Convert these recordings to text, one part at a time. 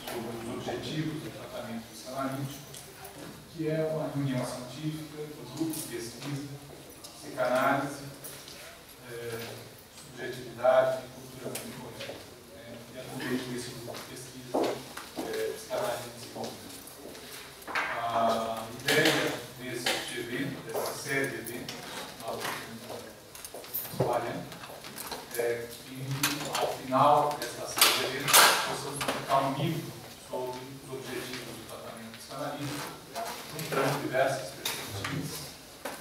sobre os objetivos do tratamento psicanalítico, que é uma reunião científica do grupo de pesquisa, psicanálise, subjetividade e cultura psicológica. E é também esse grupo de pesquisa, psicanálise e desenvolvimento. A ideia desse evento, dessa série de eventos, nós estamos trabalhando, é que ao final dessa série de eventos possamos publicar um livro sobre os objetivos do tratamento psicanalítico, juntando diversas perspectivas,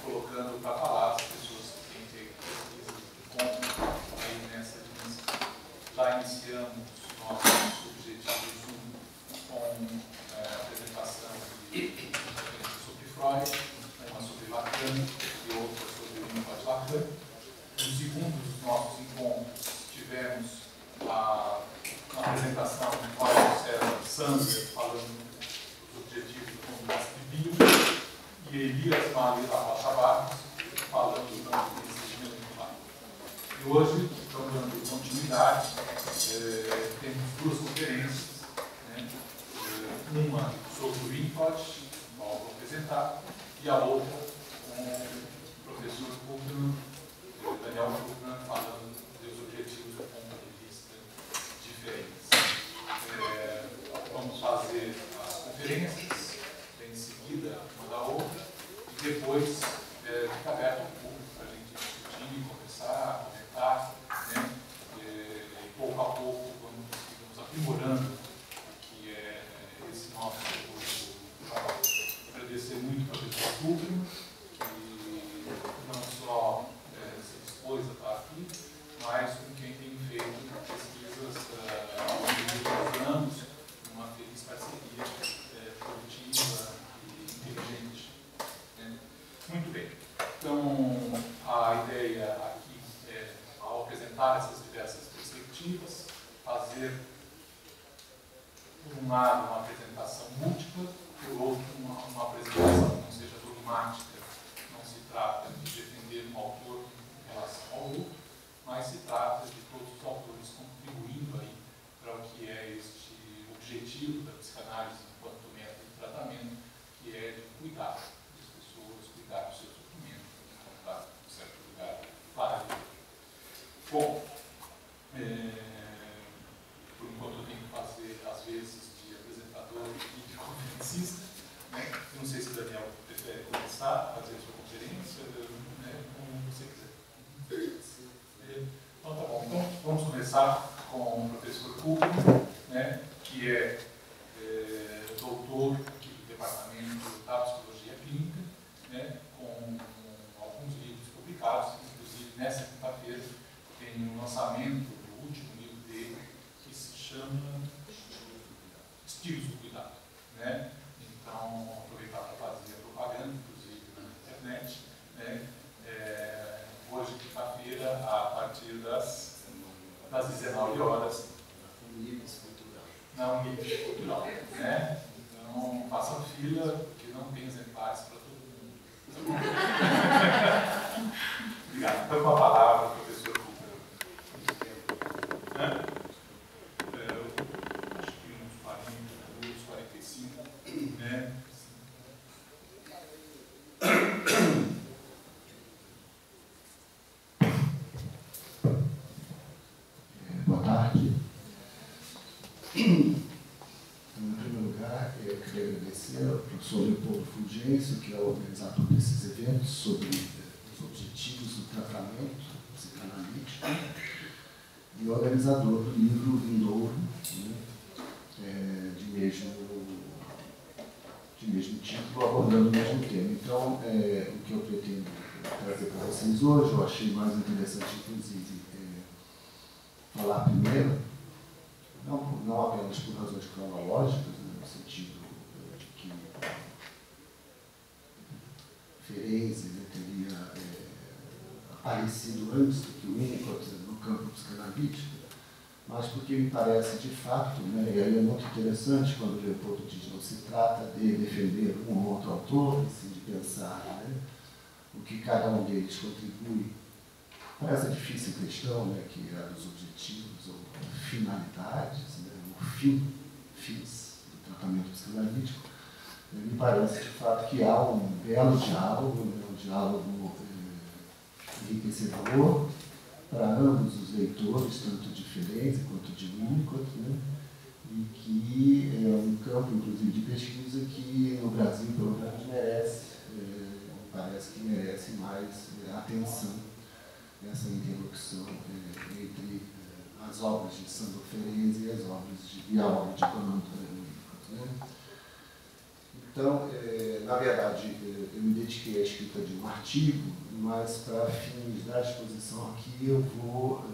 colocando para falar as pessoas que têm feito pesquisa de ponto aí nessa dimensão. Já iniciamos nossos objetivos com a apresentação de sobre Freud, uma sobre Lacan e outra sobre Winnicott Lacan. No segundo dos nossos encontros, tivemos uma apresentação de Cláudio César Sander falando dos objetivos do Congresso de Bio e Elias Maria da Rocha Barros falando do desenvolvimento humano. E hoje, estamos dando continuidade, temos duas conferências, né? Uma sobre o Winnicott, qual eu vou apresentar, e a outra com o professor Kuhlmann, Daniel Kuhlmann, falando dos objetivos do ponto de vista diferentes. Vamos fazer as conferências, em seguida uma da outra, e depois fica aberto ao público para a gente discutir, conversar, comentar, né? E pouco a pouco vamos aprimorando o que é esse nosso trabalho. Agradecer muito ao professor Kuhlmann, que não só se dispôs a estar aqui, mas com quem tem feito pesquisas ao longo dos anos, uma feliz parceria produtiva e inteligente. Muito bem. Então, a ideia aqui é, ao apresentar essas diversas perspectivas, fazer, por um lado, uma apresentação múltipla, por outro, uma apresentação que não seja dogmática. Não se trata de defender um autor em relação ao outro, mas se trata de todos os autores contribuindo aí para o que é este objetivo da psicanálise enquanto método de tratamento, que é de cuidar das pessoas, cuidar do seu sofrimento, encontrar um certo lugar para viver. Bom, por enquanto eu tenho que fazer, às vezes, de apresentador e de conferencista, né? Eu não sei se o Daniel prefere começar a fazer a sua conferência, né? Como você quiser. Então, tá bom. Então, vamos começar com o professor Kuhlmann, né? Que é doutor aqui do Departamento da Psicologia Clínica, né? Com alguns livros publicados, inclusive nessa quinta-feira tem o lançamento do último livro dele, que se chama Estilos do Cuidado, né? Então, aproveitar para fazer a propaganda, inclusive na internet, né? Hoje, quinta-feira, a partir das 19 horas. Um livro cultural. Não, um livro cultural, né? Então, façam fila, porque não tem exemplares para todo mundo. Obrigado. Então, com a palavra, professor Kuhlmann. Acho que uns 40 minutos, 45, né? Boa tarde. Em primeiro lugar, eu queria agradecer ao professor Leopoldo Fulgêncio, que é o organizador desses eventos sobre os objetivos do tratamento psicanalítico e o organizador do livro Vindouro, né, de mesmo título, abordando o mesmo tema. Então, o que eu pretendo trazer para vocês hoje, eu achei mais interessante, inclusive, falar primeiro, não apenas por razões cronológicas, né, no sentido de que Ferenczi, né, teria aparecido antes do que o Winnicott no campo psicanalítico, mas porque me parece de fato, né, e aí é muito interessante quando o Leopoldo diz não se trata de defender um ou outro autor, e sim de pensar, né, o que cada um deles contribui para essa difícil questão, né, que é a dos objetivos ou finalidades, né, o fim fins do tratamento psicanalítico, me parece de fato que há um belo diálogo, né, um diálogo enriquecedor para ambos os leitores, tanto de Ferenczi quanto de Winnicott, né, e que é um campo, inclusive, de pesquisa que no Brasil, pelo menos, parece que merece mais atenção nessa interlocução entre as obras de Sándor Ferenczi e as obras e a obra de Conan Winnicott, né. Então, na verdade, eu me dediquei à escrita de um artigo, mas para fins da exposição aqui eu vou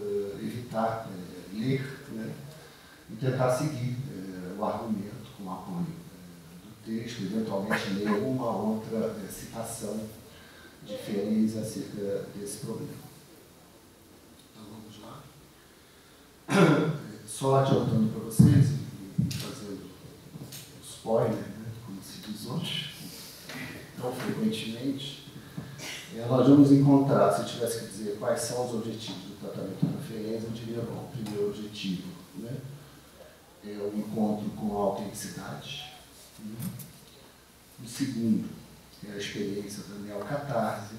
evitar ler, né, e tentar seguir o argumento com o apoio do texto, eventualmente ler uma outra citação de Ferenczi acerca desse problema. Então vamos lá. Só adiantando para vocês e fazendo spoiler, né, como se diz hoje, tão frequentemente, nós vamos encontrar, se eu tivesse que dizer quais são os objetivos do tratamento da Ferenczi, eu diria, bom, o primeiro objetivo, né, é o encontro com a autenticidade. O segundo é a experiência da neocatarse.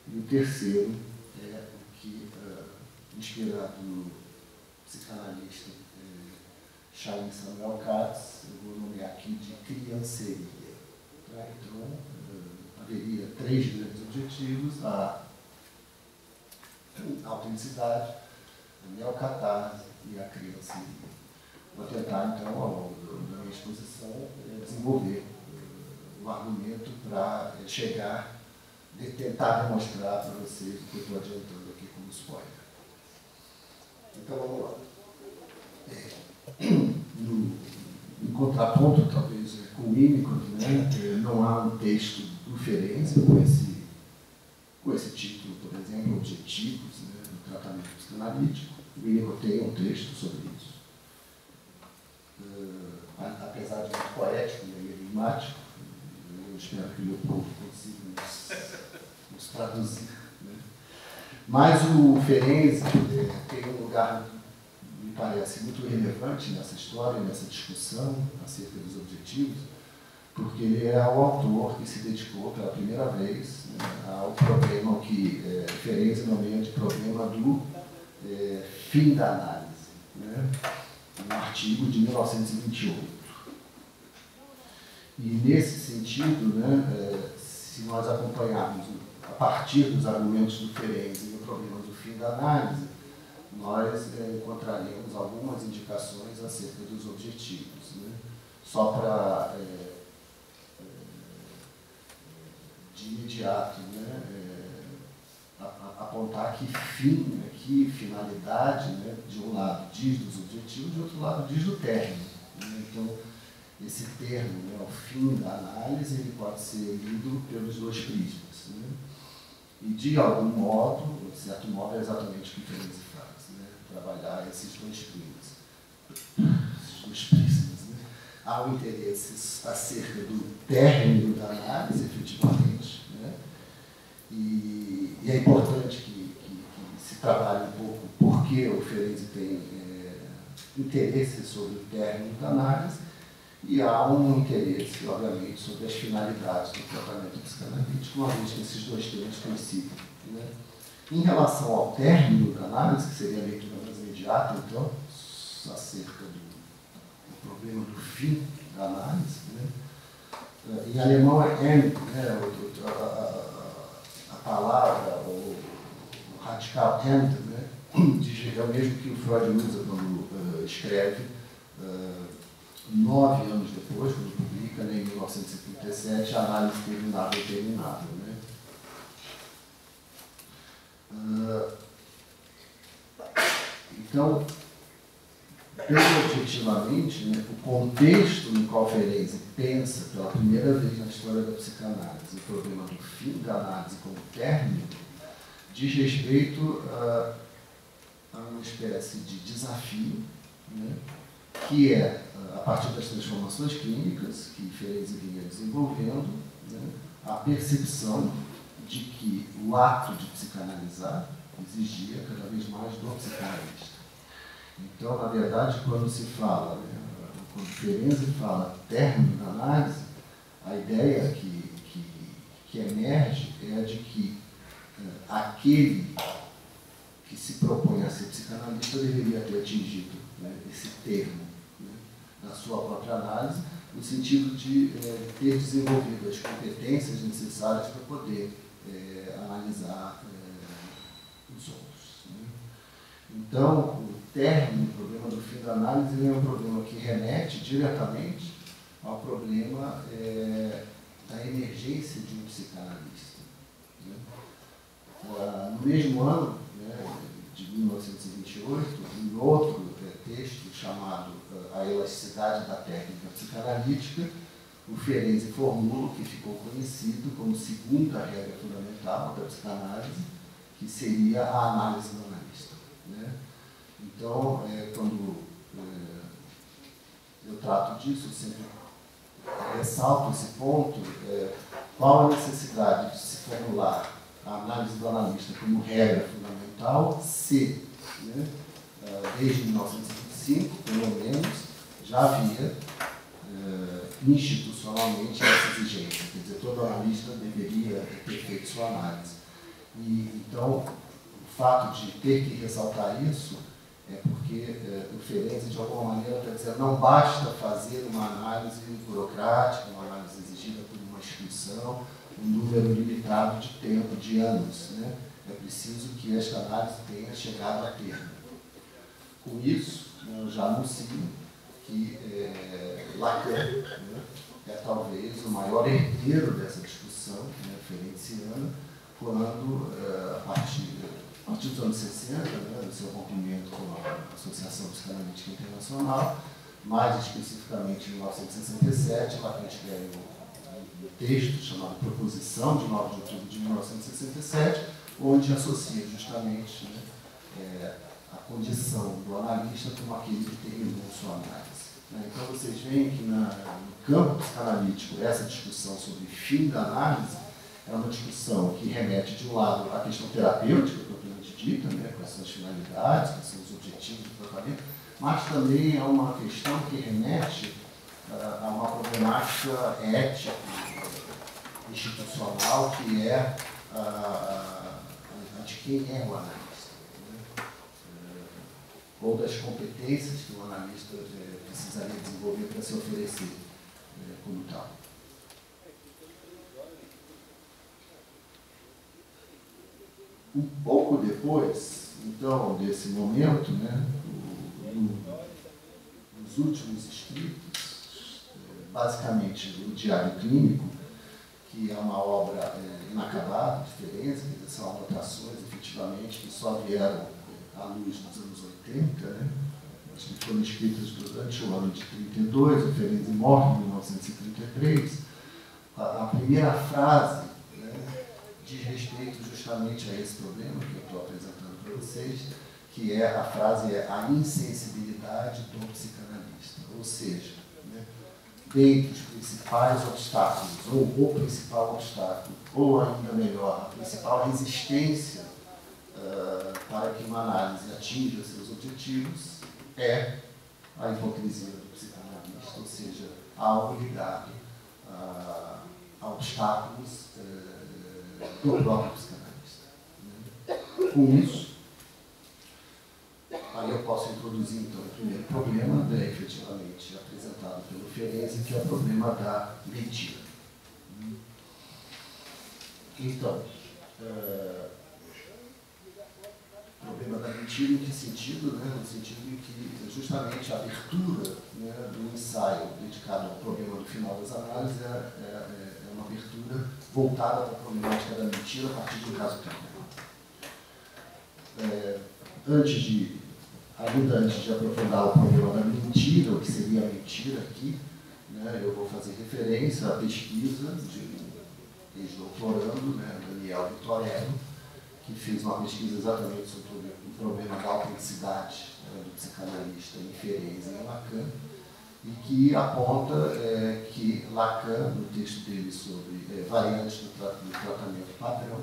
E o terceiro é o que, inspirado no psicanalista Charles Samuel Katz, eu vou nomear aqui de crianceria. Tá? Então, haveria 3 grandes objetivos: a autenticidade, a neocatarse e a crianceria. Vou tentar, então, ao longo da minha exposição, desenvolver o argumento para tentar demonstrar para vocês o que eu estou adiantando aqui como spoiler. Então, vamos lá. No contraponto, talvez, com o Winnicott, né, não há um texto do Ferenczi com esse título, por exemplo, Objetivos, né, do tratamento psicanalítico. O Winnicott tem um texto sobre isso. Apesar de muito poético e enigmático, eu espero que o meu povo consiga nos traduzir. Né? Mas o Ferenczi tem um lugar, me parece, muito relevante nessa história, nessa discussão acerca dos objetivos, porque ele é o autor que se dedicou pela primeira vez, né, ao problema que Ferenczi nomeia de problema do fim da análise, né? Um artigo de 1928. E, nesse sentido, né, se nós acompanharmos a partir dos argumentos do Ferenczi o problema do fim da análise, nós encontraremos algumas indicações acerca dos objetivos. Né? Só para, de imediato, né, apontar que fim, que finalidade, né, de um lado diz dos objetivos, de outro lado diz do término. Né? Então, esse termo, né, o fim da análise, ele pode ser lido pelos 2 prismas. Né? E, de algum modo, de certo modo, é exatamente o que Ferenczi faz, né? Trabalhar esses 2 prismas. Esses 2 prismas. Né? Há um interesse acerca do término da análise, efetivamente, né? E é importante que se trabalhe um pouco porque o Ferenczi tem interesse sobre o término da análise, e há um interesse, obviamente, sobre as finalidades do tratamento psicanalítico, uma vez que esses 2 termos coincidem. Né? Em relação ao término da análise, que seria a leitura mais imediata, então, acerca do problema do fim da análise, né? Em alemão é Ende, né? A palavra, o radical Ende, né? É o mesmo que o Freud usa quando escreve 9 anos depois, quando publica, né, em 1977, a análise terminável e terminável. Né? Então, bem objetivamente, né, o contexto no qual Ferenczi pensa pela primeira vez na história da psicanálise o problema do fim da análise como término diz respeito a uma espécie de desafio, né, que é, a partir das transformações clínicas que Ferenczi vinha desenvolvendo, né, a percepção de que o ato de psicanalizar exigia cada vez mais do psicanalista. Então, na verdade, quando se fala, né, quando Ferenczi fala término da análise, a ideia que emerge é a de que aquele que se propõe a ser psicanalista deveria ter atingido, né, esse termo, né, na sua própria análise, no sentido de ter desenvolvido as competências necessárias para poder analisar os outros. Né. Então, o término, o problema do fim da análise, é um problema que remete diretamente ao problema da emergência de um psicanalista. Né. No mesmo ano, né, de 1928, em outro texto chamado A Elasticidade da Técnica Psicanalítica, o Ferenczi formula o que ficou conhecido como segunda regra fundamental da psicanálise, que seria a análise do analista. Né? Então, quando eu trato disso, eu sempre ressalto esse ponto, qual a necessidade de se formular a análise do analista como regra fundamental, se, né, desde 1925, pelo menos, já havia institucionalmente essa exigência, quer dizer, todo analista deveria ter feito sua análise. E, então, o fato de ter que ressaltar isso é porque o Ferenczi, de alguma maneira, está dizendo não basta fazer uma análise burocrática, uma análise exigida por uma instituição, um número limitado de tempo, de anos. Né? É preciso que esta análise tenha chegado a termo. Com isso, eu já anuncio que Lacan, né, é talvez o maior herdeiro dessa discussão, né, ferenciana, quando, a partir dos anos 60, né, do seu rompimento com a Associação Psicanalítica Internacional, mais especificamente em 1967, Lacan escreve um texto chamado Proposição, de 9 de outubro de 1967, onde associa justamente, né, a condição do analista como aquele que terminou sua análise. Então, vocês veem que no campo psicanalítico, essa discussão sobre fim da análise é uma discussão que remete, de um lado, à questão terapêutica, propriamente dita, né, quais são as finalidades, quais são os objetivos do tratamento, mas também é uma questão que remete a uma problemática ética, institucional, que é a de quem é o analista, né? Ou das competências que o analista precisaria desenvolver para se oferecer como tal. Um pouco depois, então, desse momento, né, nos últimos escritos, basicamente o Diário Clínico, que é uma obra inacabada, de Ferenczi, que são anotações, efetivamente, que só vieram à luz nos anos 80, né, que foram escritas durante o ano de 32, o Ferenczi morre em 1933. A primeira frase, né, diz respeito justamente a esse problema que eu estou apresentando para vocês, que é a frase a insensibilidade do psicanalista. Ou seja, né, dentre os principais obstáculos, ou o principal obstáculo, ou ainda melhor, a principal resistência para que uma análise atinja seus objetivos, é a hipocrisia do psicanalista, ou seja, algo ligado a obstáculos do próprio psicanalista. Né? Com isso, aí eu posso introduzir então o primeiro problema, né, efetivamente apresentado pelo Ferenczi, que é o problema da mentira. Então, o problema da mentira em que sentido? Né? No sentido em que justamente a abertura, né, do ensaio dedicado ao problema do final das análises é uma abertura voltada para a problemática da mentira a partir de um caso clínico. Ainda antes de aprofundar o problema da mentira, o que seria a mentira aqui, né, eu vou fazer referência à pesquisa de um ex-doutorando, né, Daniel Vitorello, que fez uma pesquisa exatamente sobre o problema da autenticidade, né, do psicanalista em Ferenczi e em Lacan, e que aponta que Lacan, no texto dele sobre variantes do tratamento padrão,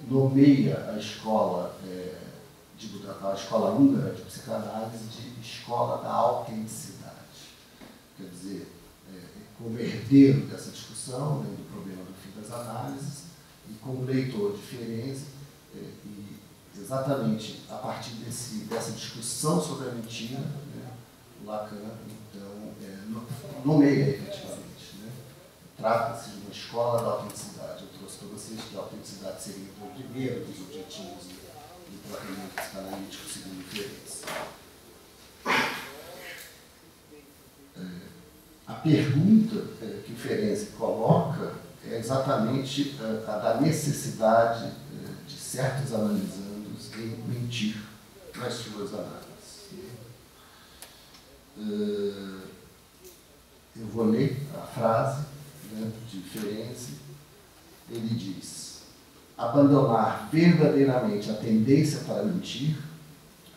nomeia a escola húngara de psicanálise de escola da autenticidade. quer dizer, como herdeiro dessa discussão, né, do problema do fim das análises, e como leitor de Ferenczi, e exatamente a partir dessa discussão sobre a mentira, né, Lacan, então, nomeia efetivamente. Né? Trata-se de uma escola da autenticidade. Eu trouxe para vocês que a autenticidade seria o primeiro dos objetivos do tratamento psicanalítico segundo Ferenczi. A pergunta que o Ferenczi coloca é exatamente a da necessidade de certos analisandos em mentir nas suas análises. Eu vou ler a frase, né, de Ferenczi. Ele diz: abandonar verdadeiramente a tendência para mentir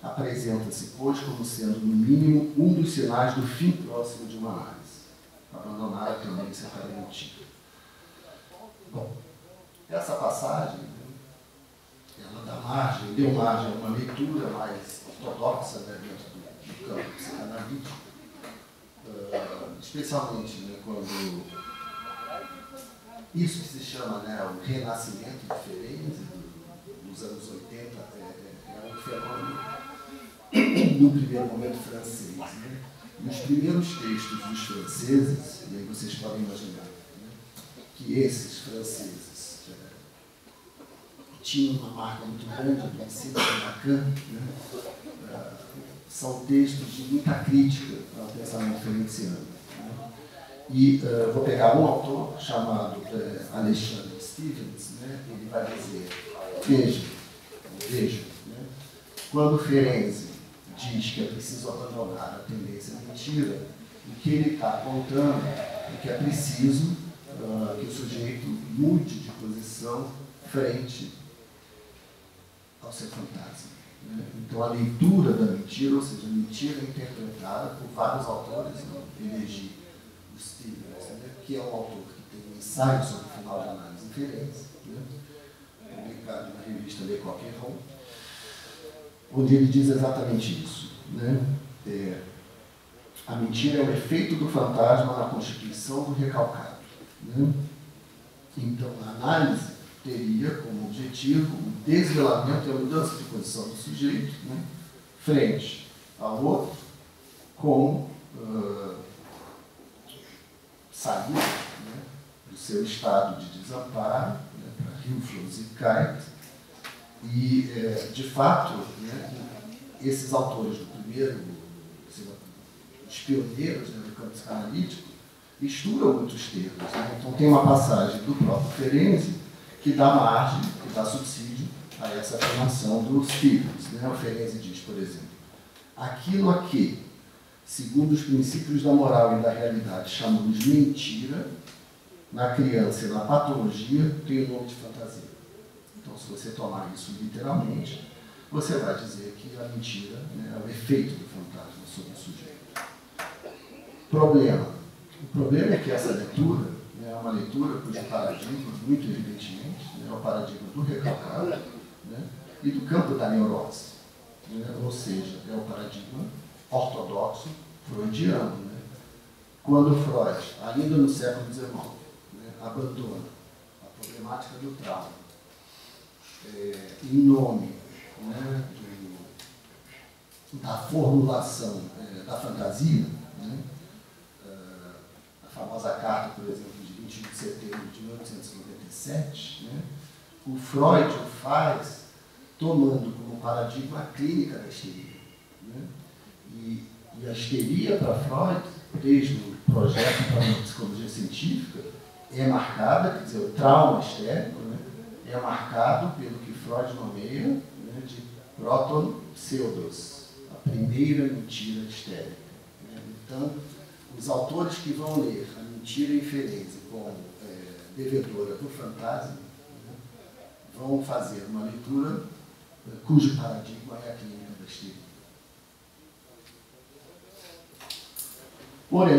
apresenta-se, pois, como sendo, no mínimo, um dos sinais do fim próximo de uma análise. Abandonar a tendência para mentir. Bom, essa passagem, né, ela deu margem a uma leitura mais ortodoxa, né, dentro do campo psicanalítico, especialmente, né, quando isso que se chama, né, o renascimento de Ferenczi, dos anos 80, é um fenômeno, no primeiro momento, francês. Né? Nos primeiros textos dos franceses, e aí vocês podem imaginar, né, que esses franceses tinham uma marca muito grande do ensino de Lacan, né, são textos de muita crítica ao pensamento ferenciano. Né? E vou pegar um autor chamado Alexandre Stevens, né? Ele vai dizer, veja, né? Quando Ferenczi diz que é preciso abandonar a tendência à mentira, o que ele está apontando é que é preciso que o sujeito mude de posição frente ao seu fantasma. Né? Então, a leitura da mentira, ou seja, a mentira interpretada por vários autores, né? Elegi o Stevens, né? Que é um autor que tem um ensaio sobre o final de análise em Ferenczi, né? Publicado na revista Le Coq Héron, onde ele diz exatamente isso. Né? A mentira é o efeito do fantasma na constituição do recalcado. Né? Então, a análise teria como objetivo o desvelamento e a mudança de posição do sujeito, né, frente ao outro, como sair, né, do seu estado de desamparo, né, para Hilflosigkeit. E, de fato, né, esses autores do primeiro, os pioneiros, né, do campo psicanalítico, misturam muitos termos. Né? Então, tem uma passagem do próprio Ferenczi que dá margem, que dá subsídio a essa afirmação do Stevens. Né? O Ferenczi diz, por exemplo, aquilo a que, segundo os princípios da moral e da realidade, chamamos mentira, na criança e na patologia, tem o nome de fantasia. Então, se você tomar isso literalmente, você vai dizer que a mentira, né, é o efeito do fantasma sobre o sujeito. O problema é que essa leitura, né, é uma leitura cujo paradigma, muito evidentemente, né, é o paradigma do recalcado, né, e do campo da neurose. Né, ou seja, é o paradigma ortodoxo freudiano. Né, quando Freud, ainda no século XIX, né, abandona a problemática do trauma em nome, né, da formulação da fantasia, né, a famosa carta, por exemplo, de 21 de setembro de 1897, né, o Freud o faz tomando como paradigma a clínica da histeria. Né, e a histeria para Freud, desde o projeto para a psicologia científica, é marcada, quer dizer, o trauma histérico, né, é marcado pelo que Freud nomeia, né, de proton pseudos, a primeira mentira histérica. Né? Então, os autores que vão ler a mentira em Ferenczi como devedora do fantasma, né, vão fazer uma leitura cujo paradigma é a clínica da histeria. Porém,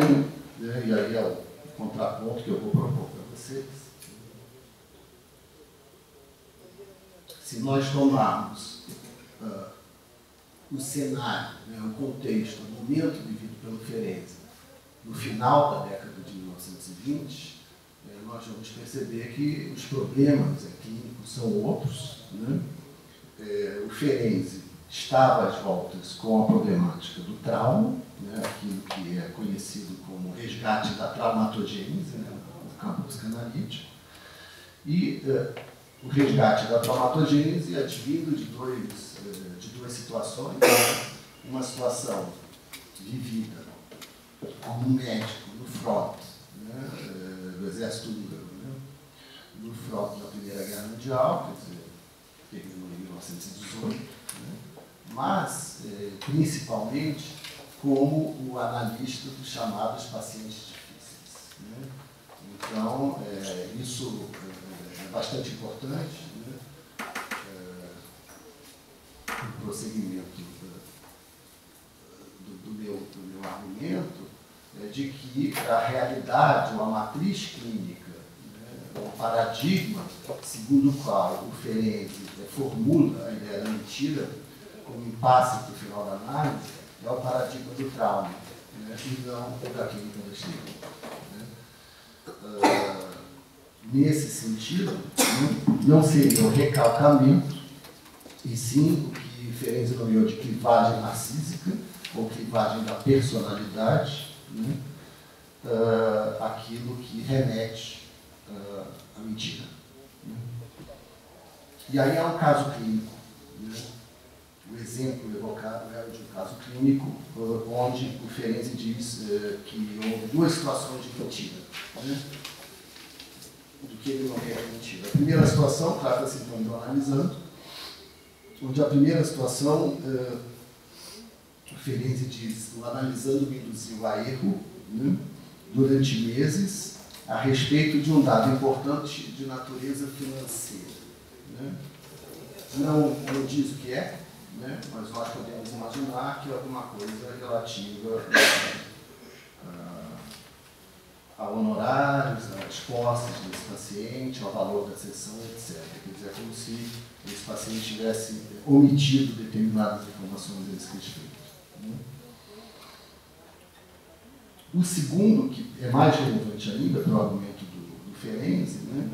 né, e aí é o contraponto que eu vou propor para vocês, se nós tomarmos o cenário, né, o contexto, o momento vivido pelo Ferenczi, no final da década de 1920, nós vamos perceber que os problemas clínicos são outros, né? O Ferenczi estava às voltas com a problemática do trauma, né? Aquilo que é conhecido como resgate da traumatogênese, né? No campo psicanalítico, e o resgate da traumatogênese advindo de duas situações, uma situação vivida como um médico no front, né, do exército húngaro, né, no front da Primeira Guerra Mundial, quer dizer, terminou em 1918, né, mas principalmente como o analista dos chamados pacientes difíceis, né. Então, isso é bastante importante, né, no prosseguimento do meu argumento, de que a realidade, ou a matriz clínica, né, o paradigma segundo o qual o Ferenczi formula a ideia da mentira como impasse para o final da análise, é o paradigma do trauma, né, e não o da clínica da estigma. Né. Nesse sentido, não seria o recalcamento, e sim o que Ferenczi nomeou de clivagem narcísica, ou clivagem da personalidade, né, aquilo que remete à mentira. Né. E aí é um caso clínico. Né. O exemplo evocado é o de um caso clínico, onde o Ferenczi diz que houve duas situações de mentira. Né, do que ele nomeia de mentira. A primeira situação, trata-se então do analisando, onde a primeira situação, o Ferenczi diz, o analisando me induziu a erro, né, durante meses, a respeito de um dado importante de natureza financeira. Né. Não diz o que é, né, mas nós podemos imaginar que é alguma coisa relativa a honorários, às posses desse paciente, ao valor da sessão, etc. Quer dizer, é como se esse paciente tivesse omitido determinadas informações a esse respeito. Né? O segundo, que é mais relevante ainda para o argumento do Ferenczi, né,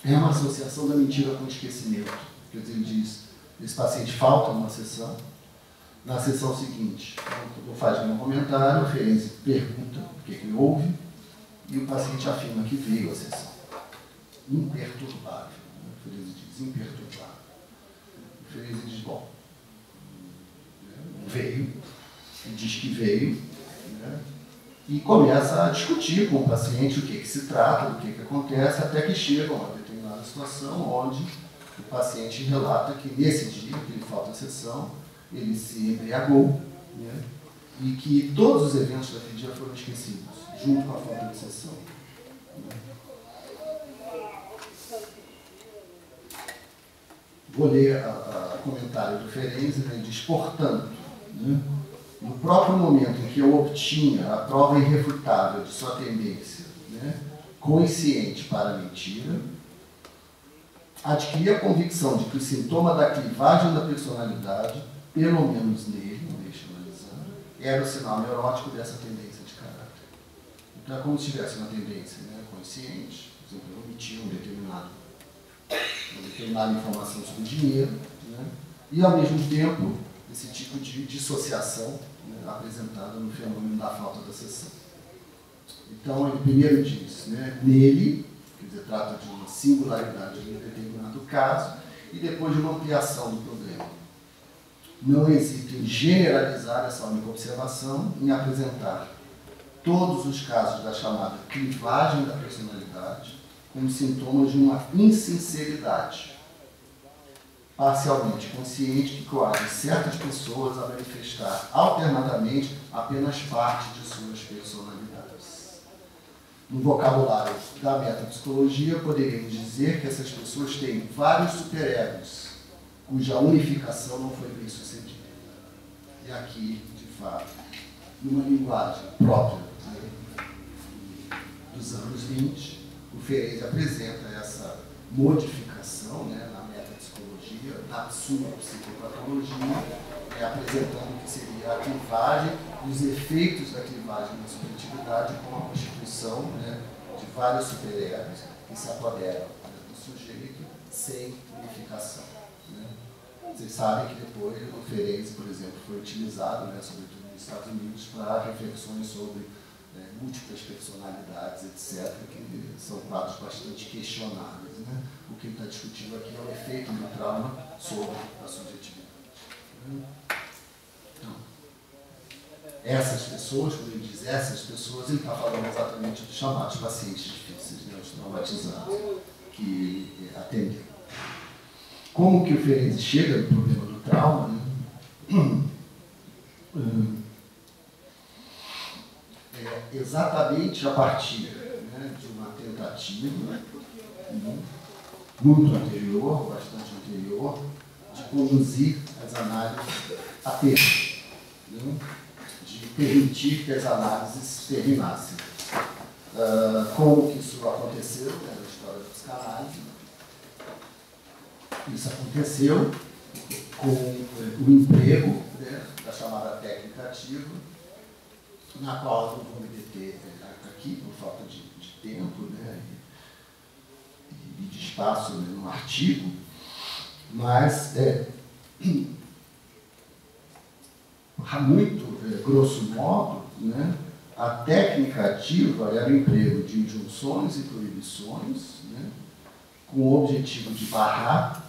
é uma associação da mentira com o esquecimento. Quer dizer, ele diz, esse paciente falta numa sessão, na sessão seguinte, não faz nenhum comentário, o Ferenczi pergunta o que ele ouve, e o paciente afirma que veio à sessão. Imperturbável. Né? O Ferenczi diz, imperturbável. O Ferenczi diz, bom, veio, diz que veio, né? E começa a discutir com o paciente o que se trata, do que acontece, até que chega a uma determinada situação onde o paciente relata que nesse dia, que ele falta a sessão, ele se embriagou, né? E que todos os eventos daquele dia foram esquecidos, junto com a falta de sessão. Vou ler o comentário do Ferenczi, né? Ele diz, portanto, né, no próprio momento em que eu obtinha a prova irrefutável de sua tendência, né, consciente para a mentira, adquiri a convicção de que o sintoma da clivagem da personalidade, pelo menos nele, era o sinal neurótico dessa tendência de caráter. Então é como se tivesse uma tendência, né, consciente, por exemplo, eu omitir uma determinada informação sobre o dinheiro, né, e ao mesmo tempo esse tipo de dissociação, né, apresentada no fenômeno da falta da sessão. Então ele primeiro diz, né, nele, quer dizer, trata de uma singularidade de um determinado caso, e depois de uma ampliação do problema. Não hesito em generalizar essa única observação, em apresentar todos os casos da chamada clivagem da personalidade como sintomas de uma insinceridade, parcialmente consciente, que coage certas pessoas a manifestar alternadamente apenas parte de suas personalidades. No vocabulário da metapsicologia, poderíamos dizer que essas pessoas têm vários superegos, cuja unificação não foi bem sucedida. E aqui, de fato, numa linguagem própria, né, dos anos 20, o Ferenczi apresenta essa modificação, né, na metapsicologia na sua psicopatologia, apresentando que seria a clivagem, os efeitos da clivagem na subjetividade com a constituição, né, de vários superegos que se apoderam, né, do sujeito sem unificação. Né. Vocês sabem que depois o Ferenczi, por exemplo, foi utilizado, né, sobretudo nos Estados Unidos, para reflexões sobre múltiplas personalidades, etc., que são quadros bastante questionáveis. Né. O que ele está discutindo aqui é o efeito do trauma sobre a subjetividade. Então, essas pessoas, quando ele diz essas pessoas, ele está falando exatamente dos chamados pacientes difíceis, né, os traumatizados, que ele atendeu. Como que o Ferenczi chega no problema do trauma? Né? Exatamente a partir, né, de uma tentativa muito anterior, bastante anterior, de conduzir as análises a termo, né? De permitir que as análises terminassem. Como que isso aconteceu, né, na história da psicanálise? Isso aconteceu com o emprego, né, da chamada técnica ativa, na qual eu não vou me deter aqui, por falta de tempo, né, e de espaço, né, no artigo, mas muito grosso modo, né, a técnica ativa era o emprego de injunções e proibições, né, com o objetivo de barrar,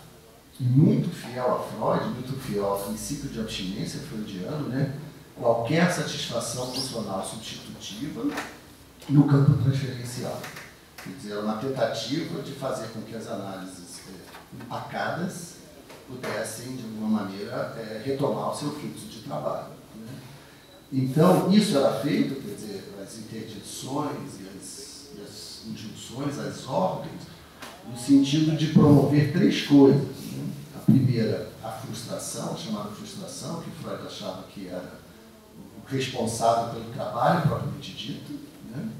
e muito fiel a Freud, muito fiel ao princípio de abstinência freudiano, né, qualquer satisfação funcional substitutiva no campo transferencial. Quer dizer, era uma tentativa de fazer com que as análises empacadas pudessem, de alguma maneira, retomar o seu fluxo de trabalho. Né? Então, isso era feito, quer dizer, as interdições e as injunções, as ordens, no sentido de promover três coisas. Né? A primeira, a frustração, chamada frustração, que Freud achava que era o responsável pelo trabalho, propriamente dito. Né?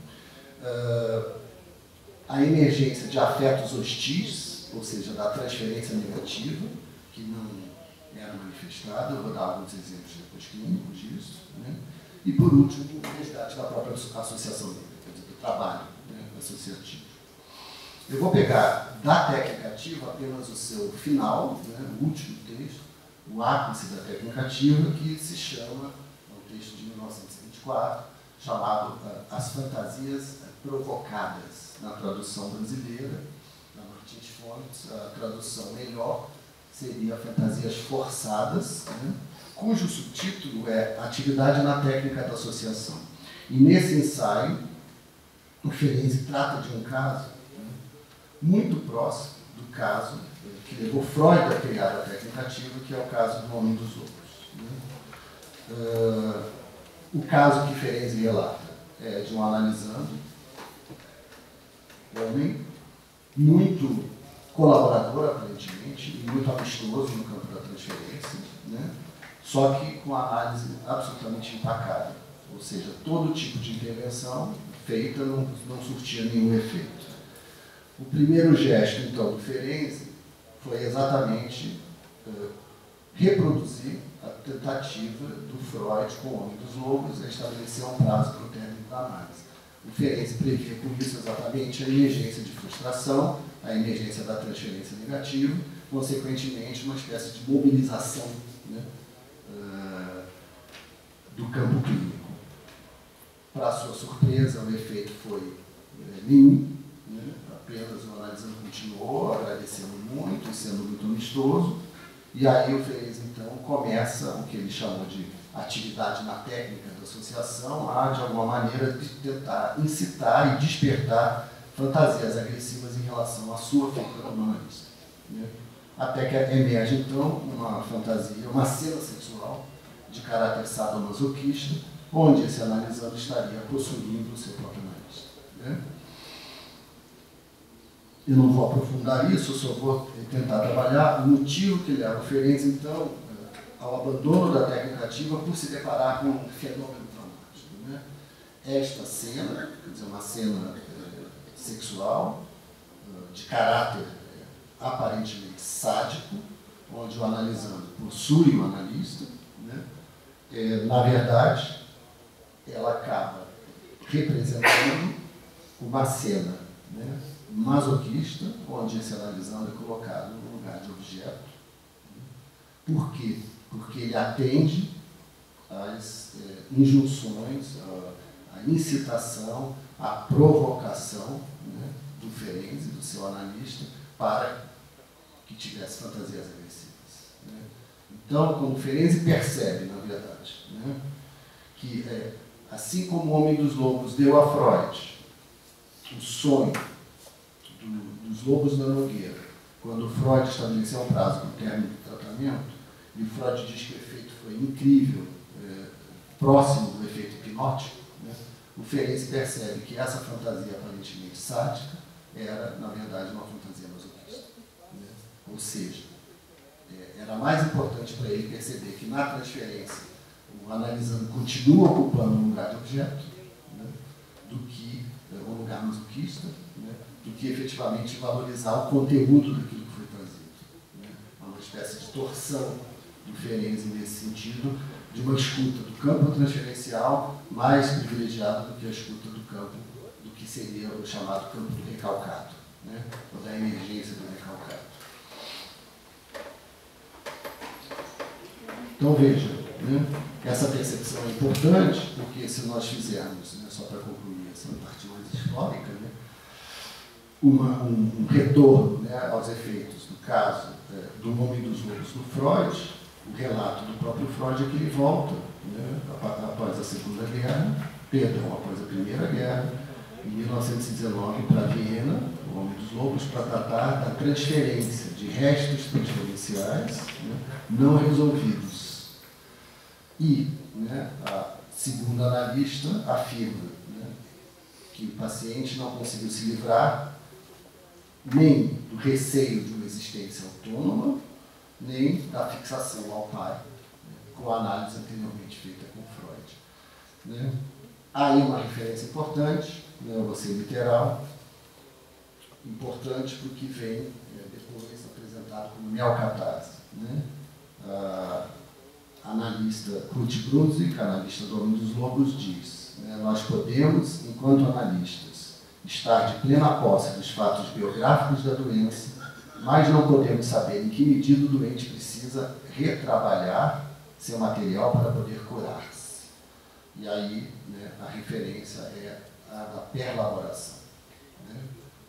A emergência de afetos hostis, ou seja, da transferência negativa, que não era manifestada. Eu vou dar alguns exemplos depois clínicos disso. Né? E, por último, o resgate da própria associação livre, quer dizer, do trabalho, né, associativo. Eu vou pegar da técnica ativa apenas o seu final, né, o último texto, o ápice da técnica ativa, que se chama, é um texto de 1924, chamado As Fantasias Provocadas, na tradução brasileira, da Martins Fontes. A tradução melhor seria Fantasias Forçadas, né, cujo subtítulo é Atividade na Técnica da Associação. E nesse ensaio, o Ferenczi trata de um caso, né, muito próximo do caso que levou Freud a criar a técnica ativa, que é o caso do Homem dos Lobos. Né? O caso que Ferenczi relata é de um analisando homem muito colaborador, aparentemente, e muito amistoso no campo da transferência, né? Só que com análise absolutamente impacável. Ou seja, todo tipo de intervenção feita não surtia nenhum efeito. O primeiro gesto, então, do Ferenczi foi exatamente reproduzir a tentativa do Freud com o Homem dos Lobos e estabelecer um prazo para o término da análise. O Ferenczi previa com isso exatamente a emergência de frustração, a emergência da transferência negativa, consequentemente uma espécie de mobilização, né, do campo clínico. Para sua surpresa, o efeito foi nenhum, né, apenas o analisando continuou, agradecendo muito e sendo muito amistoso, e aí o Ferenczi, então, começa o que ele chamou de atividade na técnica da associação, a, de alguma maneira, de tentar incitar e despertar fantasias agressivas em relação à sua figura humanista. Né? Até que emerge, então, uma fantasia, uma cena sexual de caráter sadomasoquista, onde esse analisando estaria possuindo o seu próprio analista. Né? Eu não vou aprofundar isso, eu só vou tentar trabalhar o motivo que leva o Ferenczi, então, ao abandono da técnica ativa por se deparar com um fenômeno traumático. Né? Esta cena, quer dizer, uma cena sexual, de caráter aparentemente sádico, onde o analisando possui o analista, né? Na verdade, ela acaba representando uma cena, né, masoquista, onde esse analisando é colocado no lugar de objeto. Por quê? Porque ele atende às injunções, à incitação, à provocação, né, do Ferenczi, do seu analista, para que tivesse fantasias agressivas, né? Então, como o Ferenczi percebe, na verdade, né, que assim como o Homem dos Lobos deu a Freud o sonho dos lobos da Nogueira, quando Freud estabeleceu um prazo para o término do tratamento, e Freud diz que o efeito foi incrível, próximo do efeito hipnótico, né, o Ferenczi percebe que essa fantasia aparentemente sádica era, na verdade, uma fantasia masoquista, né? Ou seja, era mais importante para ele perceber que na transferência o analisando continua ocupando um lugar de objeto, né, do que um lugar masoquista, né, do que efetivamente valorizar o conteúdo daquilo que foi trazido, né? Uma espécie de torção do Ferenczi nesse sentido, de uma escuta do campo transferencial mais privilegiada do que a escuta do campo, do que seria o chamado campo do recalcado, né, ou da emergência do recalcado. Então veja, né, essa percepção é importante, porque se nós fizermos, né, só para concluir essa parte mais histórica, né, um retorno, né, aos efeitos do caso do Homem dos Lobos do Freud, o relato do próprio Freud é que ele volta, né, após a Segunda Guerra, após a Primeira Guerra, em 1919 para Viena, o Homem dos Lobos, para tratar da transferência de restos transferenciais, né, não resolvidos. E, né, a segunda analista afirma, né, que o paciente não conseguiu se livrar nem do receio de uma existência autônoma, nem da fixação ao pai, né, com a análise anteriormente feita com Freud. Né? Há aí uma referência importante, né, eu vou ser literal, importante porque vem depois apresentado como neocatase. Né? A analista Ruth Brunzig, analista do Homem dos Lobos, diz, né, nós podemos, enquanto analistas, estar de plena posse dos fatos biográficos da doença, mas não podemos saber em que medida o doente precisa retrabalhar seu material para poder curar-se. E aí, né, a referência é a da perlaboração. Né?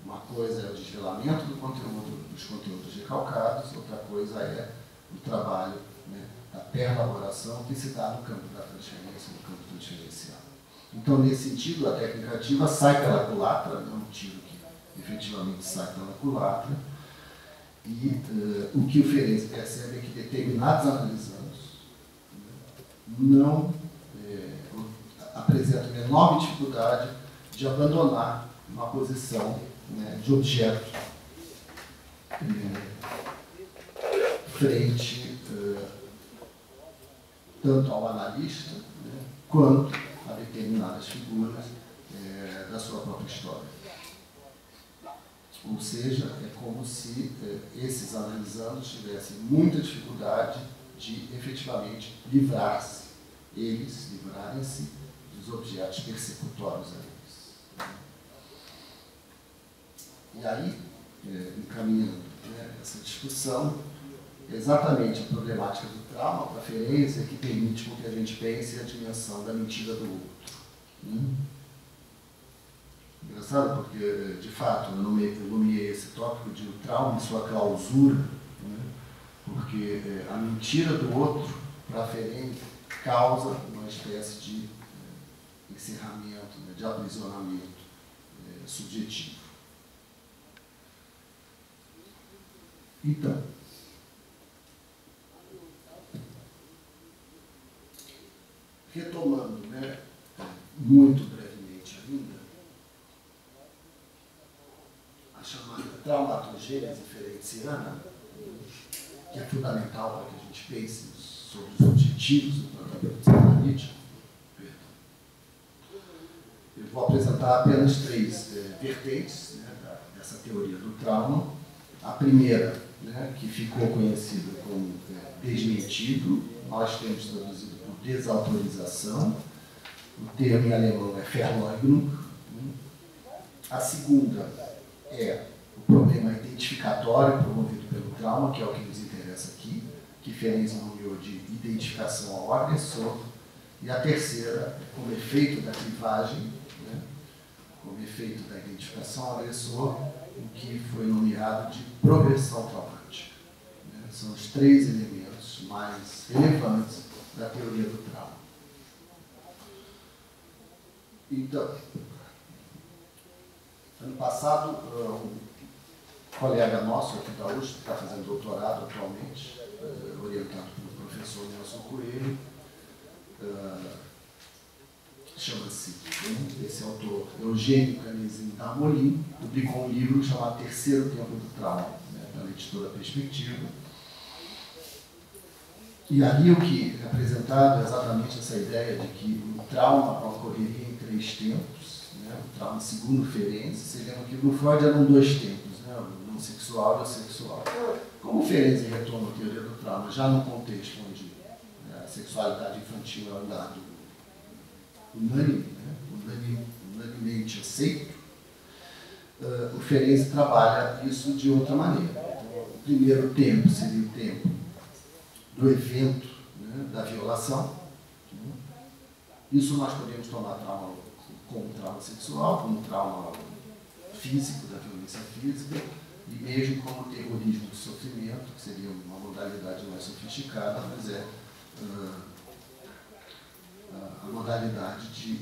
Uma coisa é o desvelamento dos conteúdos recalcados, outra coisa é o trabalho, né, da perlaboração que se dá no campo da transferência, no campo transferencial. Então, nesse sentido, a técnica ativa sai pela culatra, é um tiro que efetivamente sai pela culatra, e o que o Ferenczi percebe é que determinados analisandos, né, não apresentam enorme dificuldade de abandonar uma posição, né, de objeto frente tanto ao analista, né, quanto a determinadas figuras da sua própria história. Ou seja, é como se esses analisandos tivessem muita dificuldade de efetivamente livrarem-se dos objetos persecutórios a eles. E aí, encaminhando, né, essa discussão, exatamente a problemática do trauma para a Ferenczi é que permite que a gente pense a dimensão da mentira do outro. Engraçado porque, de fato, eu nomeei esse tópico de o trauma e sua clausura, né, porque a mentira do outro, para a Ferenczi, causa uma espécie de encerramento, né, de aprisionamento subjetivo. Então, retomando, né, muito brevemente ainda, a chamada traumatogênese ferenciana, que é fundamental para que a gente pense sobre os objetivos do tratamento psicanalítico. Eu vou apresentar apenas três vertentes, né, dessa teoria do trauma. A primeira né, que ficou conhecido como desmentido, nós temos traduzido por desautorização, o termo em alemão é Verleugnung. A segunda é o problema identificatório promovido pelo trauma, que é o que nos interessa aqui, que Ferenczi nomeou de identificação ao agressor. E a terceira, como efeito da clivagem, né, como efeito da identificação ao agressor, o que foi nomeado de progressão traumática. Né? São os três elementos mais relevantes da teoria do trauma. Então, ano passado, um colega nosso aqui da USP, que está fazendo doutorado atualmente, orientado pelo professor Nelson Coelho, chama-se, esse autor, Eugênio Canezinho Darmolin, publicou um livro chamado Terceiro Tempo do Trauma, né, pela editora Perspectiva. E ali o que é apresentado é exatamente essa ideia de que o trauma ocorreria em três tempos, né, o trauma segundo Ferenczi. Você lembra que no Freud eram dois tempos, né, o não sexual e o sexual. Como Ferenczi retoma a teoria do trauma, já no contexto onde a sexualidade infantil é um dado unânime, né, unanimemente aceito, o Ferenczi trabalha isso de outra maneira. Então, o primeiro tempo seria o tempo do evento, né, da violação. Isso nós podemos tomar trauma como trauma sexual, como trauma físico, da violência física, e mesmo como terrorismo do sofrimento, que seria uma modalidade mais sofisticada, mas é a modalidade de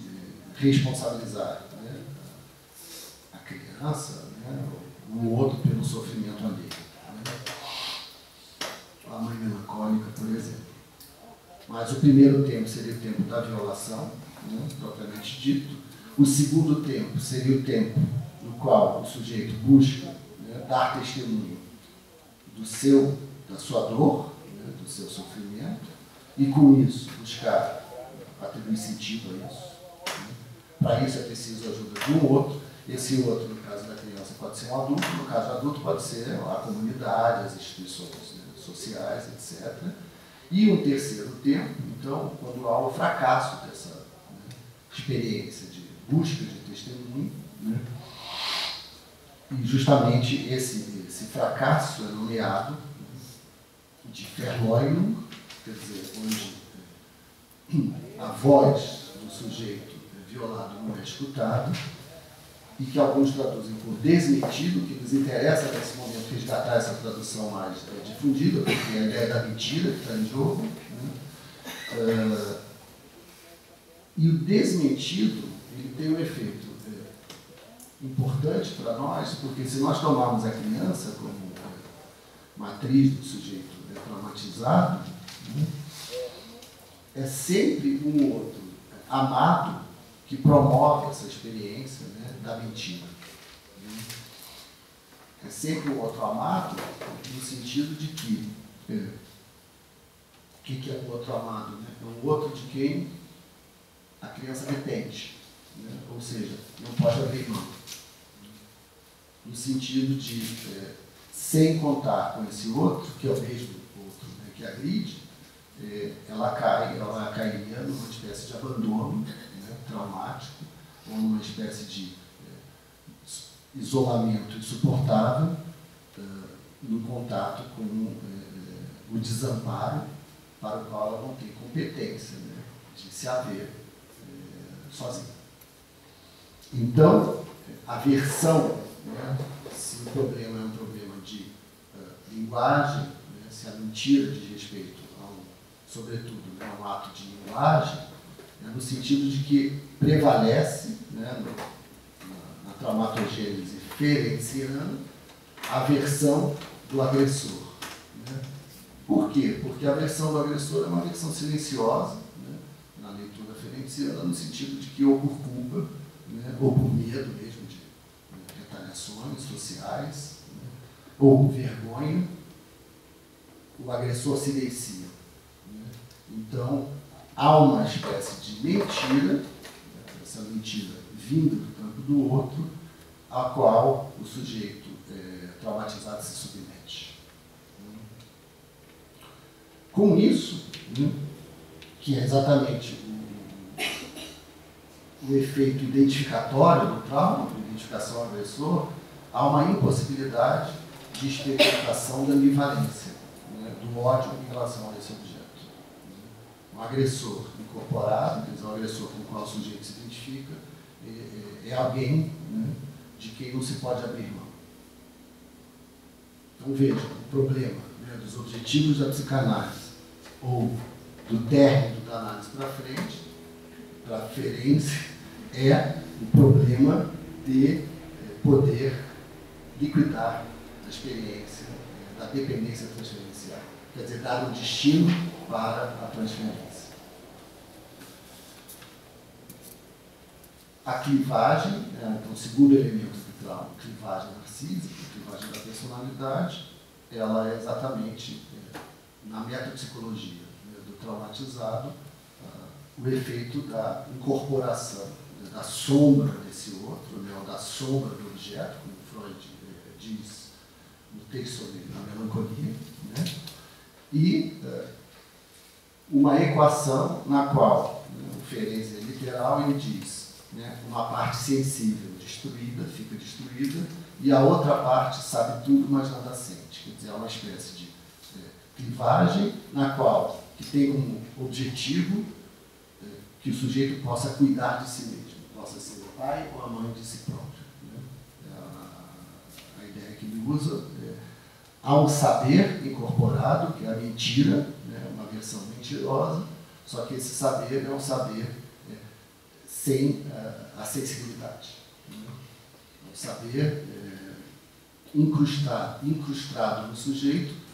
responsabilizar, né, a criança, né, o outro pelo sofrimento alheio. Né? A mãe melancólica, por exemplo. Mas o primeiro tempo seria o tempo da violação, né, propriamente dito. O segundo tempo seria o tempo no qual o sujeito busca, né, dar testemunho da sua dor, né, do seu sofrimento, e com isso buscar atribuir sentido a isso. Né. Para isso é preciso a ajuda de um outro. Esse outro, no caso da criança, pode ser um adulto, no caso do adulto pode ser a comunidade, as instituições, né, sociais, etc. E um terceiro tempo, então, quando há o fracasso dessa, né, experiência de busca de testemunho, né, e justamente esse fracasso é nomeado de Verleugnung, quer dizer, onde a voz do sujeito violado não é escutada, e que alguns traduzem por desmentido, que nos interessa nesse momento resgatar essa tradução mais difundida, porque é a ideia da mentira que está em jogo. Né? E o desmentido, ele tem um efeito importante para nós, porque se nós tomarmos a criança como matriz do sujeito traumatizado, né, é sempre um outro amado que promove essa experiência, né, da mentira. É sempre um outro amado, no sentido de que o que é o outro amado? Né? É um outro de quem a criança depende. Né? Ou seja, não pode haver irmão. No sentido de, sem contar com esse outro, que é o mesmo outro, né, que agride, ela cairia numa espécie de abandono, né, traumático, ou numa espécie de isolamento insuportável no contato com o desamparo para o qual ela não tem competência, né, de se haver sozinha. Então, a versão, né, se o problema é um problema de linguagem, né, se a mentira diz respeito, sobretudo, né, a um ato de linguagem, né, no sentido de que prevalece, né, na traumatogênese ferenciana, a versão do agressor. Né? Por quê? Porque a versão do agressor é uma versão silenciosa, né, na leitura ferenciana, no sentido de que ou por culpa, né, ou por medo mesmo de retaliações sociais, né, ou por vergonha, o agressor silencia. Né? Então, há uma espécie de mentira, essa mentira vinda do campo do outro, a qual o sujeito traumatizado se submete. Com isso, né, que é exatamente o efeito identificatório do trauma, identificação ao agressor, há uma impossibilidade de experimentação da ambivalência, né, do ódio em relação a esse objeto. Um agressor incorporado, quer dizer, um agressor com o qual o sujeito se identifica, é alguém, né, de quem não se pode abrir mão. Então, veja, o problema, né, dos objetivos da psicanálise ou do término da análise para frente, para a Ferenczi, é o problema de poder liquidar a experiência da dependência transferencial. Quer dizer, dar um destino para a transferência. A clivagem, então, o segundo elemento do trauma, clivagem narcísica, clivagem da personalidade, ela é exatamente, na metapsicologia, né, do traumatizado, o efeito da incorporação, né, da sombra desse outro, né, ou da sombra do objeto, como Freud diz no texto sobre a melancolia, né, e uma equação na qual, né, o Ferenczi é literal, ele diz, né, uma parte sensível destruída, fica destruída, e a outra parte sabe tudo, mas nada sente. Quer dizer, é uma espécie de clivagem na qual que tem como objetivo que o sujeito possa cuidar de si mesmo, possa ser o pai ou a mãe de si próprio. Né? A ideia que ele usa há um saber incorporado, que é a mentira, né, uma versão mentirosa, só que esse saber é um saber sem a sensibilidade. Né? É um saber incrustado no sujeito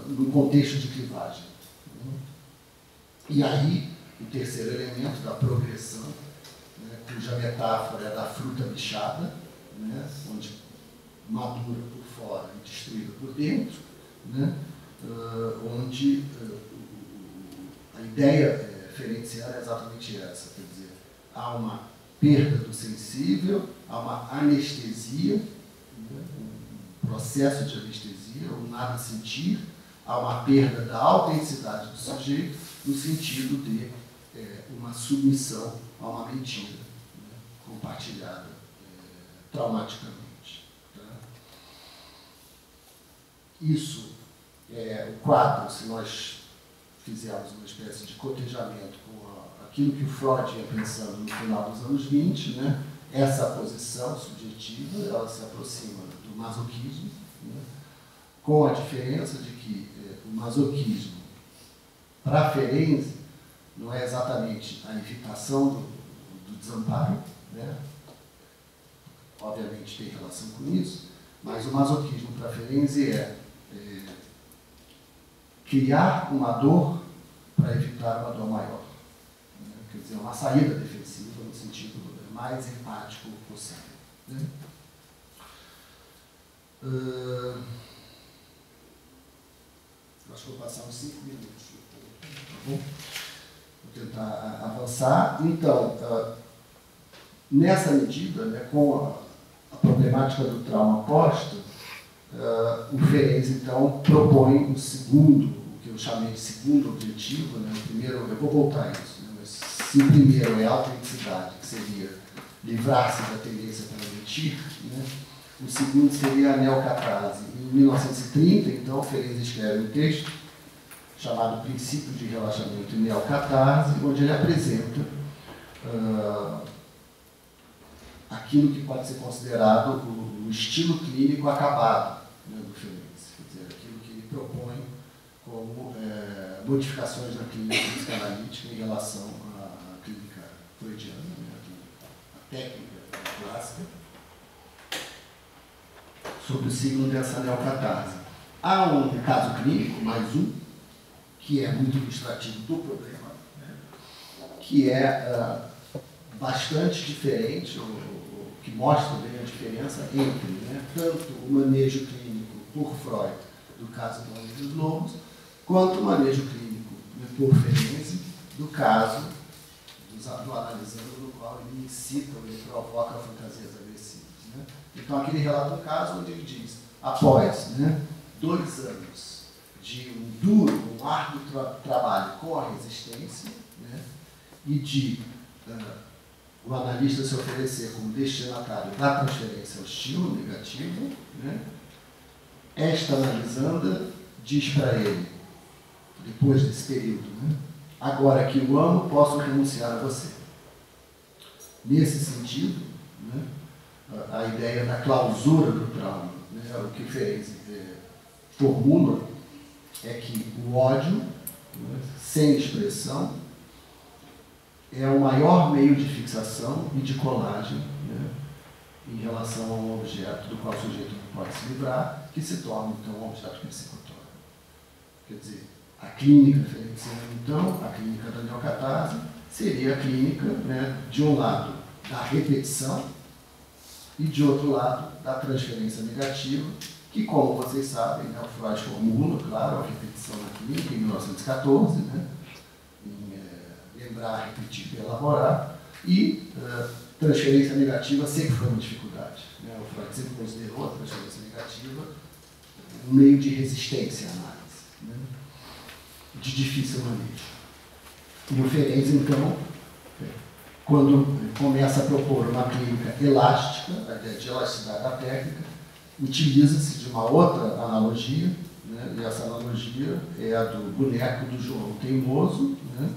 no contexto de clivagem. Né? E aí, o terceiro elemento da progressão, né, cuja metáfora é da fruta bichada, né, onde madura por fora e destruída por dentro, né, onde a ideia ferenciana é exatamente essa, quer dizer, há uma perda do sensível, há uma anestesia, né, um processo de anestesia, o nada sentir, há uma perda da autenticidade do sujeito, no sentido de uma submissão a uma mentira, né, compartilhada traumaticamente. Tá? Isso é o quadro, se nós fizermos uma espécie de cotejamento com aquilo que o Freud ia pensando no final dos anos 20, né, essa posição subjetiva, ela se aproxima do masoquismo, né, com a diferença de que o masoquismo, para Ferenczi, não é exatamente a evitação do desamparo, né? Obviamente tem relação com isso, mas o masoquismo para Ferenczi é criar uma dor para evitar uma dor maior. Né? Quer dizer, uma saída defensiva no sentido mais empático possível. Né? Acho que vou passar uns 5 minutos. Tá bom? Vou tentar avançar. Então, nessa medida, né, com a problemática do trauma posta, o Ferenczi, então, propõe um segundo, o que eu chamei de segundo objetivo. Né, o primeiro, eu vou voltar a isso, né, mas se o primeiro é a autenticidade, que seria livrar-se da tendência para mentir, né, o segundo seria a neocatarse. Em 1930, então, Ferenczi escreve um texto chamado Princípio de Relaxamento e Neocatarse, onde ele apresenta aquilo que pode ser considerado o estilo clínico acabado, né, do Ferenczi, quer dizer, aquilo que ele propõe como modificações na clínica psicanalítica em relação à clínica freudiana, né, a técnica clássica, sobre o signo dessa neocatarse. Há um caso clínico, mais um, que é muito ilustrativo do problema, né, que é bastante diferente, que mostra bem a diferença entre, né, tanto o manejo clínico por Freud do caso do Homem dos Lobos, quanto o manejo clínico, né, por Ferenczi do caso do analisando, no qual ele incita, ele provoca fantasias agressivas. Né? Então, aqui ele relata um caso onde ele diz, após, né, 2 anos de um duro, um árduo trabalho com a resistência, né, e de o analista se oferecer como destinatário da transferência hostil, negativa, né, esta analisanda diz para ele, depois desse período, né, agora que o amo, posso renunciar a você. Nesse sentido, né, a ideia da clausura do trauma, né, o que Ferenczi formula é que o ódio, né, sem expressão, é o maior meio de fixação e de colagem, né, em relação a um objeto do qual o sujeito não pode se livrar, que se torna, então, um objeto persecutório. Quer dizer, a clínica ferenciana, então, a clínica da neocatarse, seria a clínica, né, de um lado, da repetição e, de outro lado, da transferência negativa, que, como vocês sabem, né, o Freud formula, claro, a repetição na clínica, em 1914, né, lembrar, repetir e elaborar, e transferência negativa sempre foi uma dificuldade. Né? O Freud sempre considerou a transferência negativa um meio de resistência à análise, né? De difícil manejo. E o Ferenczi, então, quando começa a propor uma clínica elástica, a ideia de elasticidade da técnica, utiliza-se de uma outra analogia, né? E essa analogia é a do boneco do João Teimoso, né?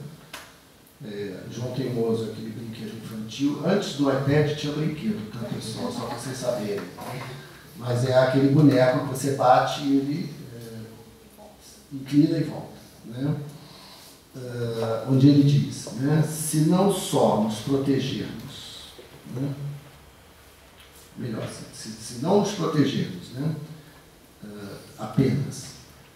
João Teimoso, aquele brinquedo infantil. Antes do iPad tinha brinquedo, tá, pessoal? Só para vocês saberem. Né? Mas é aquele boneco que você bate e ele inclina e volta. Né? Onde ele diz, né? Se não só nos protegermos, né? Melhor, se não nos protegermos, né? Apenas,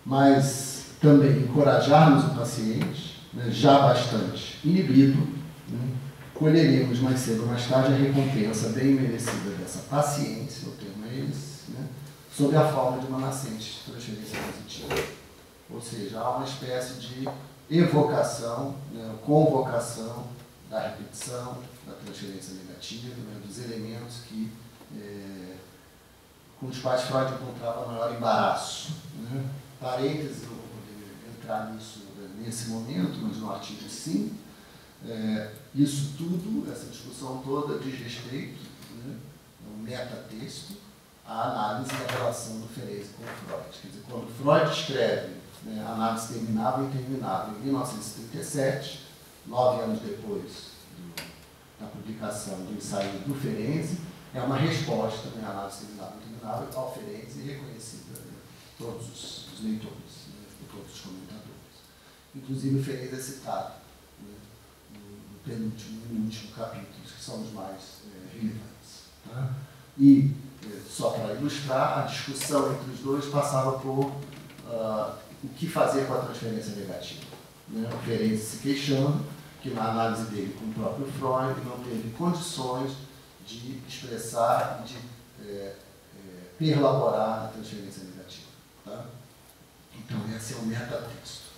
mas também encorajarmos o paciente, né, já bastante inibido, né, colheremos mais cedo ou mais tarde a recompensa bem merecida dessa paciência, o termo é esse, né, sob a forma de uma nascente transferência positiva. Ou seja, há uma espécie de evocação, né, convocação da repetição, da transferência negativa, né, dos elementos que, com os quais Freud encontrava maior embaraço. Né. Parênteses, eu vou poder entrar nisso nesse momento, mas no artigo sim. Isso tudo, essa discussão toda, diz respeito, né, um metatexto, à análise da relação do Ferenczi com Freud. Quer dizer, quando Freud escreve, né, a análise terminável e interminável, em 1937, 9 anos depois da publicação do ensaio do Ferenczi, é uma resposta, né, à análise terminável e interminável ao Ferenczi, reconhecida, né, por todos os leitores, né, por todos os comentadores. Inclusive o Ferenczi é citado, né, no penúltimo e último capítulo, que são os mais relevantes. Tá? E, só para ilustrar, a discussão entre os dois passava por o que fazer com a transferência negativa. Né? O Ferenczi se queixando que na análise dele com o próprio Freud não teve condições de expressar e de perlaborar a transferência negativa. Tá? Então, esse é o metatexto.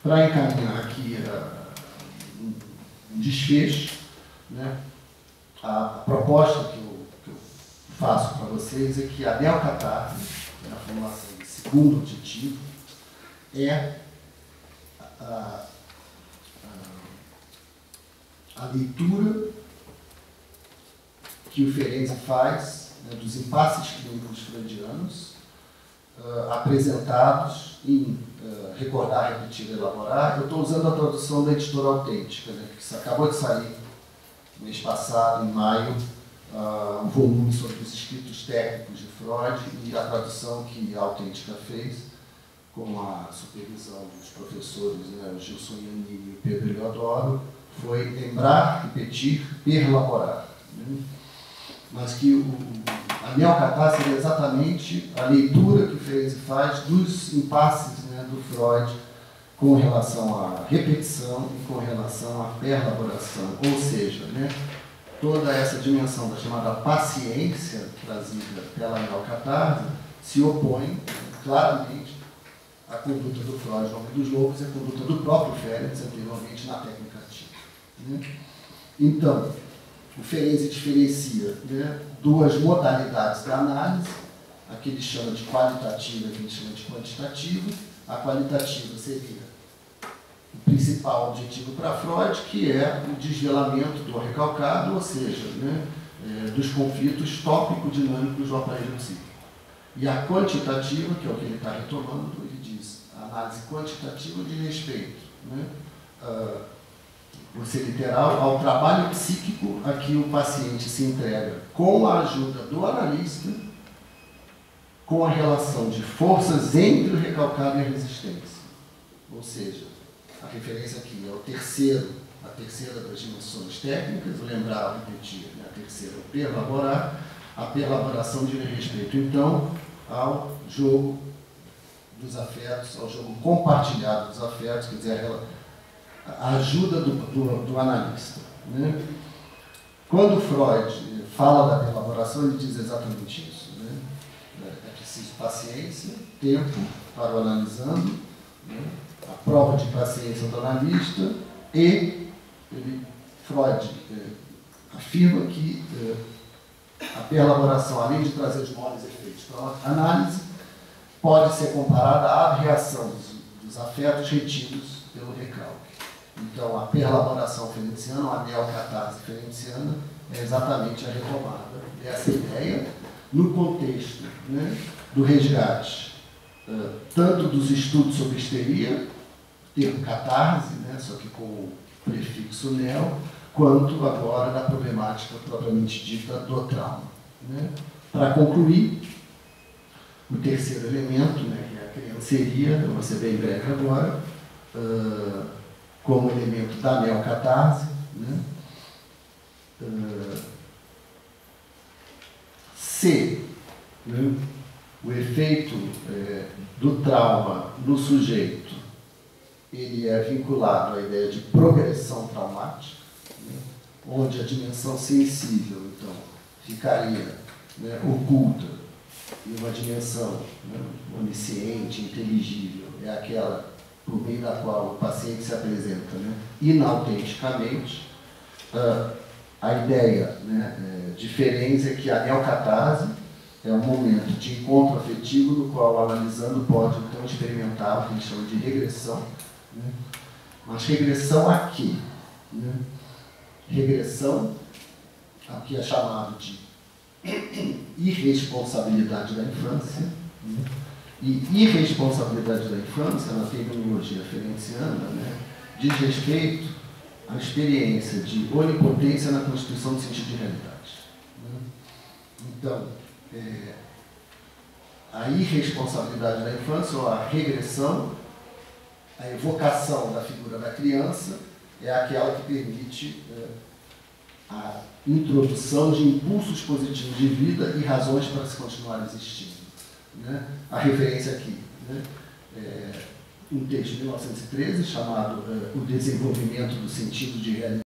Para encaminhar aqui um desfecho, né, a proposta que eu faço para vocês é que a neocatarse, a formulação de segundo objetivo, é a leitura que o Ferenczi faz, né, dos impasses clínicos freudianos, apresentados em Recordar, Repetir e Elaborar. Eu estou usando a tradução da Editora Autêntica, né, que acabou de sair mês passado, em maio, um volume sobre os escritos técnicos de Freud, e a tradução que a Autêntica fez, com a supervisão dos professores, né, o Gilson Iannini e o Pedro Eliodoro, foi Lembrar, Repetir, Perlaborar. Né? Mas que a neocatarse é exatamente a leitura que o Ferenczi faz dos impasses, né, do Freud com relação à repetição e com relação à perlaboração. Ou seja, né, toda essa dimensão da chamada paciência trazida pela neocatarse se opõe claramente à conduta do Freud no Homem dos Lobos e à conduta do próprio Ferenczi anteriormente na técnica ativa. Né? Então, o Ferenczi diferencia, né, duas modalidades da análise, a que ele chama de qualitativa e a que ele chama de quantitativa. A qualitativa seria o principal objetivo para Freud, que é o desvelamento do recalcado, ou seja, né, dos conflitos tópico-dinâmicos do aparelho psíquico. E a quantitativa, que é o que ele está retomando, ele diz, a análise quantitativa de respeito, né, por ser literal, ao trabalho psíquico a que o paciente se entrega com a ajuda do analista, com a relação de forças entre o recalcado e a resistência. Ou seja, a referência aqui é a terceira das dimensões técnicas, vou lembrar, repetir, né? A terceira, o perlaborar, a perlaboração de respeito, então, ao jogo dos afetos, ao jogo compartilhado dos afetos, quer dizer, a ajuda do analista. Né? Quando Freud fala da perlaboração, ele diz exatamente isso. Né? É preciso paciência, tempo para o analisando, né? A prova de paciência do analista, e Freud afirma que a perlaboração, além de trazer os maiores efeitos para a análise, pode ser comparada à reação dos afetos retidos pelo recalque. Então, a perlaboração ferenciana, a neocatarse ferenciana, é exatamente a retomada dessa ideia no contexto, né, do resgate, tanto dos estudos sobre histeria, termo catarse, né, só que com o prefixo neo, quanto agora da problemática propriamente dita do trauma. Né? Para concluir, o terceiro elemento, né, que é a crianceria, eu vou ser bem breve agora, como elemento da neocatarse, né? Se, né, o efeito do trauma no sujeito ele é vinculado à ideia de progressão traumática, né, onde a dimensão sensível, então, ficaria, né, oculta, e uma dimensão, né, onisciente, inteligível, é aquela por meio da qual o paciente se apresenta, né, inautenticamente. A ideia, né, diferença é que a neocatarse é um momento de encontro afetivo no qual o analisando pode, então, experimentar o que a gente chama de regressão. Né? Mas regressão a quê? Né? Regressão ao que é chamado de irresponsabilidade da infância. Né? E irresponsabilidade da infância, na terminologia ferenciana, né, diz respeito à experiência de onipotência na constituição do sentido de realidade. Né? Então, a irresponsabilidade da infância, ou a regressão, a evocação da figura da criança, é aquela que permite a introdução de impulsos positivos de vida e razões para se continuar existindo. Né? A referência aqui, né? Um texto de 1913 chamado O Desenvolvimento do Sentido de Realidade.